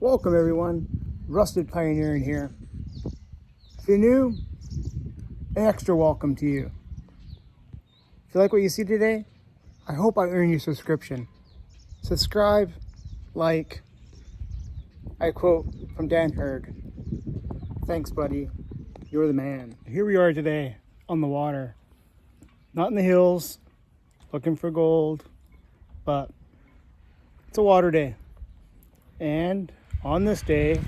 Welcome everyone, Rusted Pioneering here. If you're new, an extra welcome to you. If you like what you see today, I hope I earn your subscription. Subscribe, like, I quote from Dan Hurd, "Thanks buddy, you're the man." Here we are today on the water, not in the hills, looking for gold, but it's a water day. And on this day,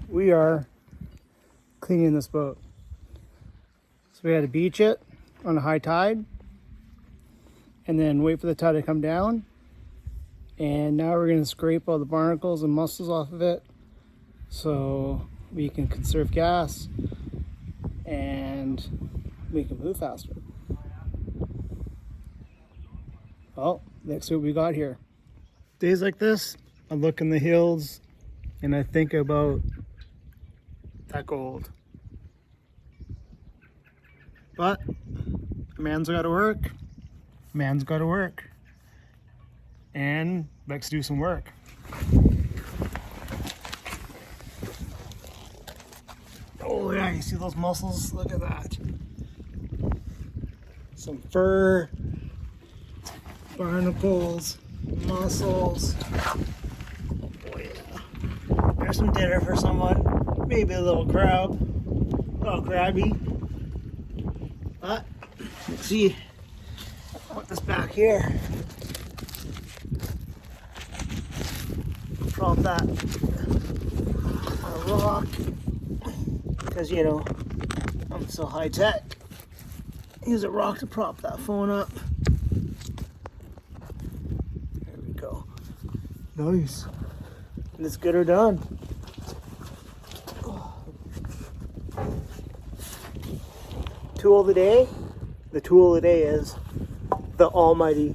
we are cleaning this boat. So we had to beach it on a high tide and then wait for the tide to come down. And now we're going to scrape all the barnacles and mussels off of it so we can conserve gas and we can move faster. Well, let's see what we got here. Days like this, I look in the hills and I think about that gold. But a man's got to work. Man's got to work. And let's do some work. Oh yeah, you see those mussels? Look at that. Some fur, barnacles, mussels. Oh boy, yeah. There's some dinner for someone. Maybe a little crab. A little crabby. But let's see. Put this back here. Prop that on a rock. Because you know, I'm so high tech. Use a rock to prop that phone up. There we go. Nice. And it's good or done. Tool of the day? The tool of the day is the almighty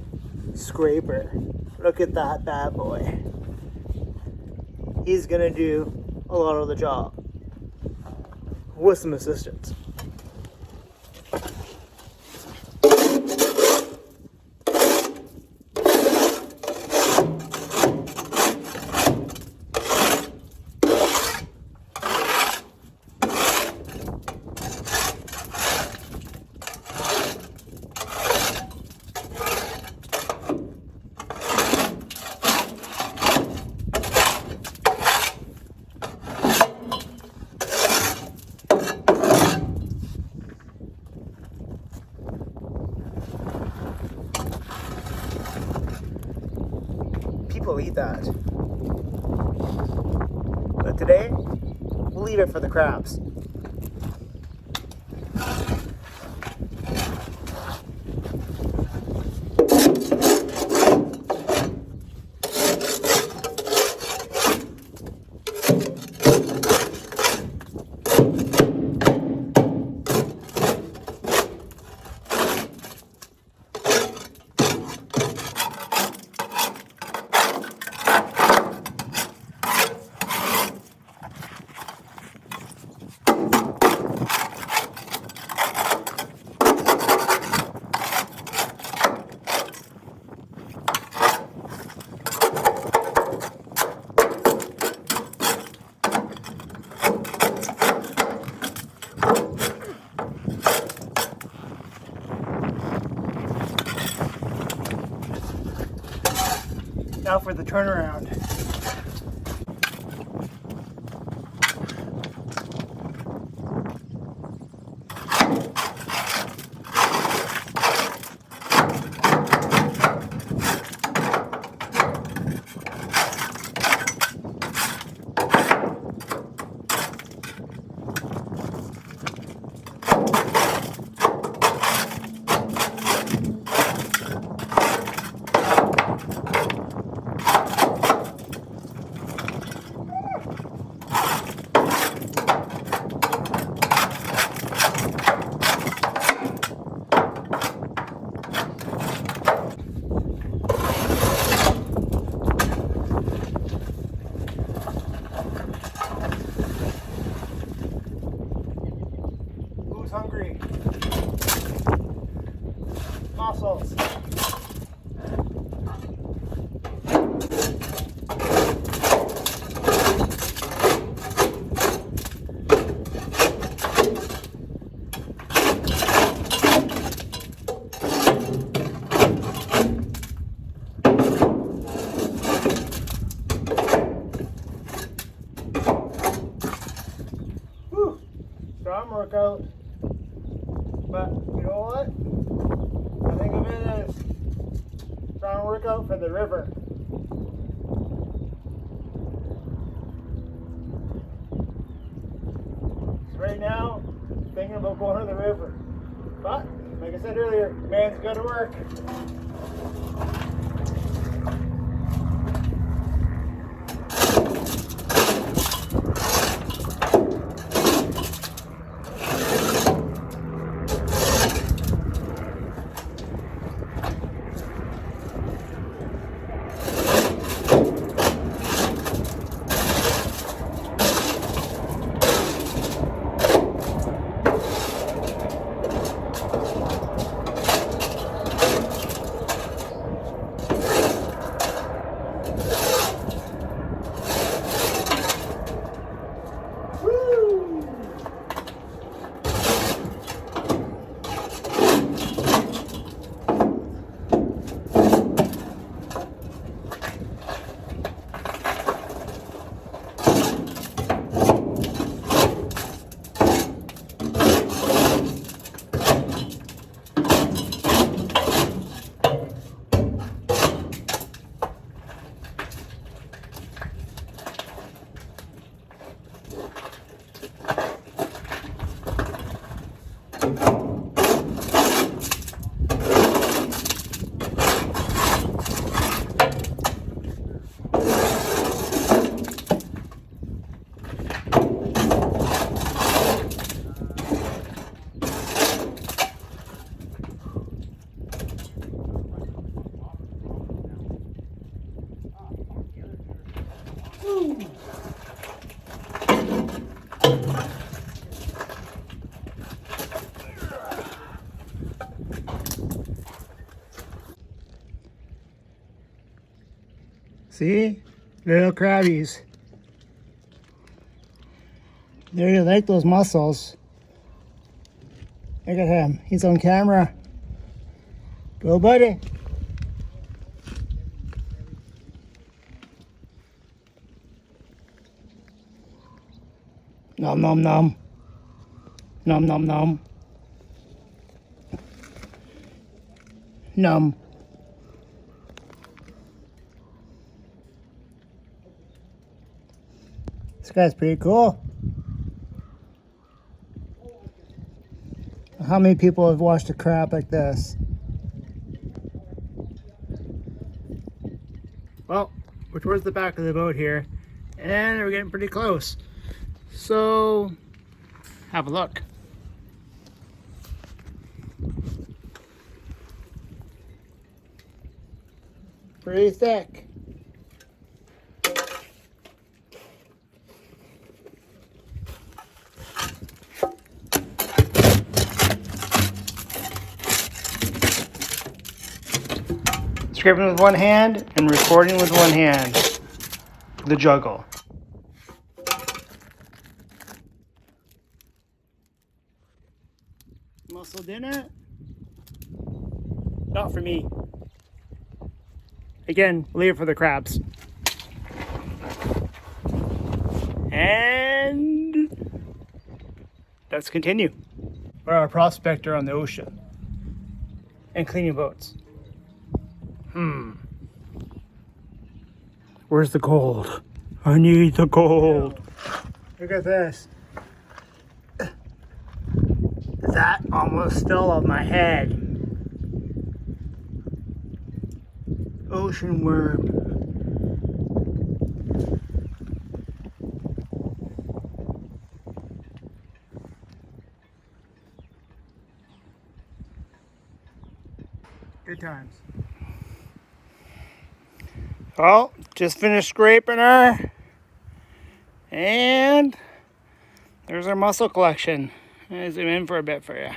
scraper. Look at that bad boy. He's gonna do a lot of the job with some assistance. People eat that. But today, we'll leave it for the crabs. Now for the turnaround. workout. But you know what? I think of it as trying to work out for the river. So right now, thinking about going to the river. But, like I said earlier, man's got to work. See? Little crabbies. They really like those mussels. Look at him. He's on camera. Go, buddy. Nom nom nom. Nom nom nom. Nom. This guy's pretty cool. How many people have watched a crab like this? Well, we're towards the back of the boat here, and we're getting pretty close. So, have a look. Pretty thick. Scraping with one hand and recording with one hand. The juggle. Mussel dinner? Not for me. Again, leave it for the crabs. And let's continue. We're a prospector on the ocean and cleaning boats. Where's the gold? I need the gold. Look at this. That almost fell off my head. Ocean worm. Good times. Well, just finished scraping her, and there's our mussel collection. I'll zoom in for a bit for you.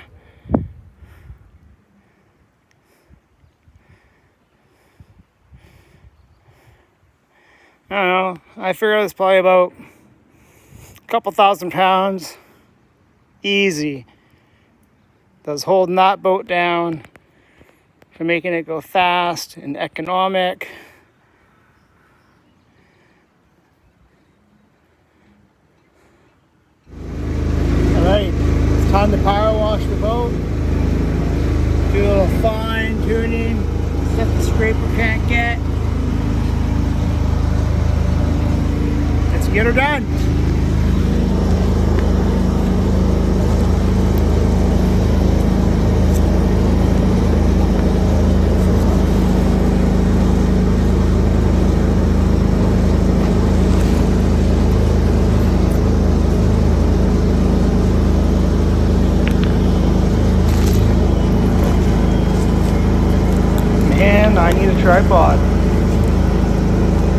I don't know, I figure it's probably about a couple 1,000 pounds, easy. That's holding that boat down for making it go fast and economic. Alright, scraper can't get. Let's get her done. And I need a tripod.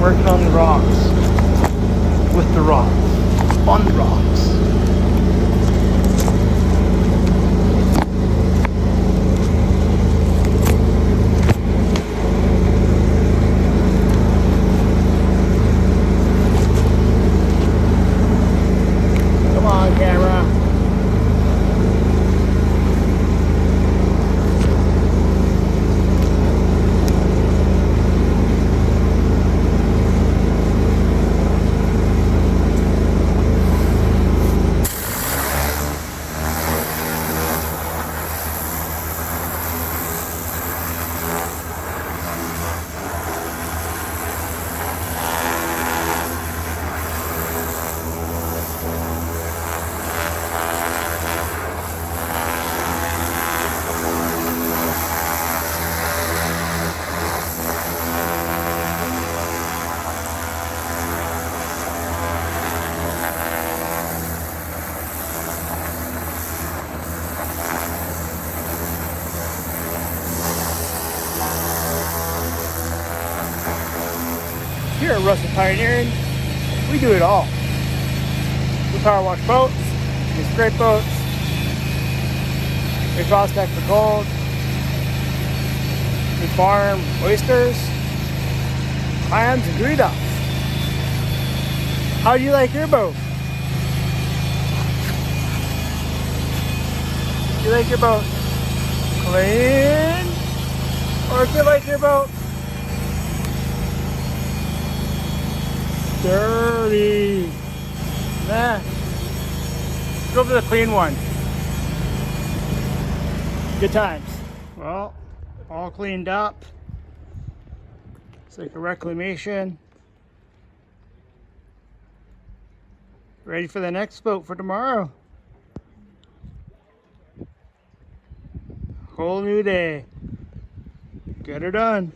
Working on the rocks. With the rocks. On the rocks. Come on, camera. Here at Rusted Pioneering, we do it all. We power wash boats, we scrape boats, we prospect for gold, we farm oysters, clams, and geoducks. How do you like your boat? Do you like your boat clean? Or do you like your boat dirty? Nah. Go for the clean one. Good times. Well, all cleaned up. It's like a reclamation. Ready for the next boat for tomorrow. Whole new day. Get her done.